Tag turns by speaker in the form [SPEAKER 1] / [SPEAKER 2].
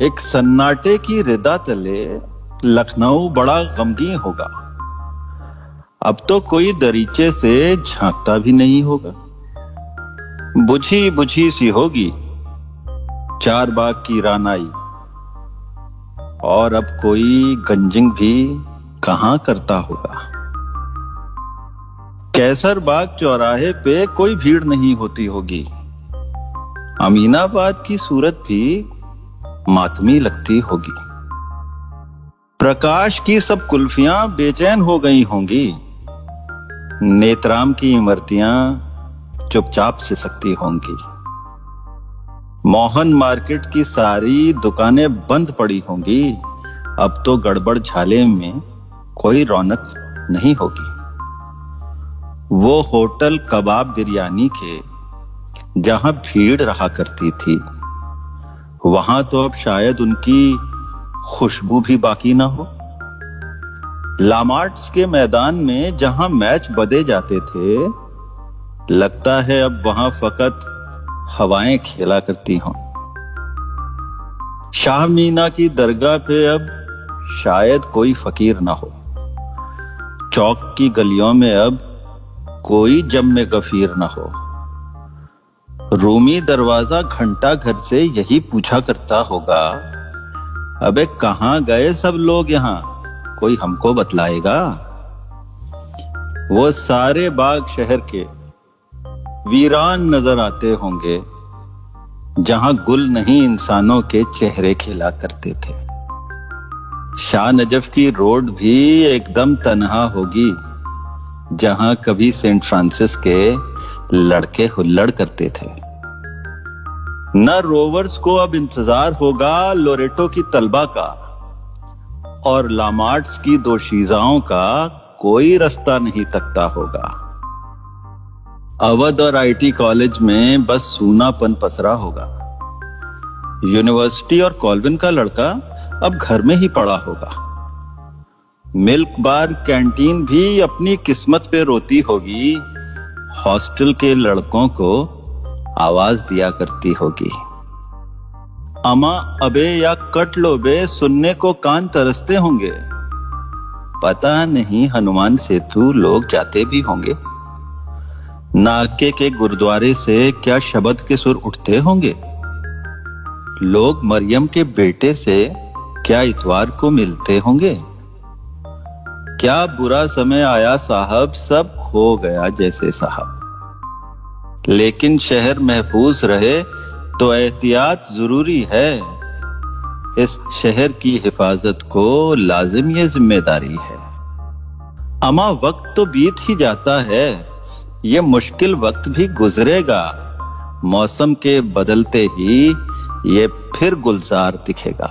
[SPEAKER 1] एक सन्नाटे की रिदा तले लखनऊ बड़ा गमगीन होगा। अब तो कोई दरीचे से झांकता भी नहीं होगा। बुझी बुझी सी होगी चार बाग की रानाई, और अब कोई गंजिंग भी कहां करता होगा। कैसर बाग चौराहे पे कोई भीड़ नहीं होती होगी। अमीनाबाद की सूरत भी मातमी लगती होगी। प्रकाश की सब कुल्फियां बेचैन हो गई होंगी। नेत्राम की इमरतियां चुपचाप सिसकती होंगी। मोहन मार्केट की सारी दुकानें बंद पड़ी होंगी। अब तो गड़बड़ झाले में कोई रौनक नहीं होगी। वो होटल कबाब बिरयानी के जहां भीड़ रहा करती थी, वहां तो अब शायद उनकी खुशबू भी बाकी ना हो। लामार्ट्स के मैदान में जहां मैच बदे जाते थे, लगता है अब वहां फकत हवाएं खेला करती हों। शाह मीना की दरगाह पे अब शायद कोई फकीर ना हो। चौक की गलियों में अब कोई जम्मे गफीर ना हो। रूमी दरवाजा घंटा घर से यही पूछा करता होगा, अबे कहां गए सब लोग यहां, कोई हमको बतलाएगा। वो सारे बाग शहर के वीरान नजर आते होंगे, जहां गुल नहीं इंसानों के चेहरे खिला करते थे। शाह नजफ की रोड भी एकदम तन्हा होगी, जहां कभी सेंट फ्रांसिस के लड़के हुल्लड़ करते थे। न रोवर्स को अब इंतजार होगा लोरेटो की तलबा का, और लामार्ट्स की दोशीजाओं का कोई रास्ता नहीं तकता होगा। अवध और आईटी कॉलेज में बस सूनापन पसरा होगा। यूनिवर्सिटी और कॉल्विन का लड़का अब घर में ही पड़ा होगा। मिल्क बार कैंटीन भी अपनी किस्मत पे रोती होगी, हॉस्टल के लड़कों को आवाज दिया करती होगी। अमा अबे या कट लो बे सुनने को कान तरसते होंगे। पता नहीं हनुमान सेतु लोग जाते भी होंगे। नाके के गुरुद्वारे से क्या शब्द के सुर उठते होंगे। लोग मरियम के बेटे से क्या इतवार को मिलते होंगे। क्या बुरा समय आया साहब, सब खो गया जैसे साहब। लेकिन शहर महफूज रहे तो एहतियात जरूरी है। इस शहर की हिफाजत को लाजिम ये जिम्मेदारी है। अमा वक्त तो बीत ही जाता है, ये मुश्किल वक्त भी गुजरेगा। मौसम के बदलते ही ये फिर गुलजार दिखेगा।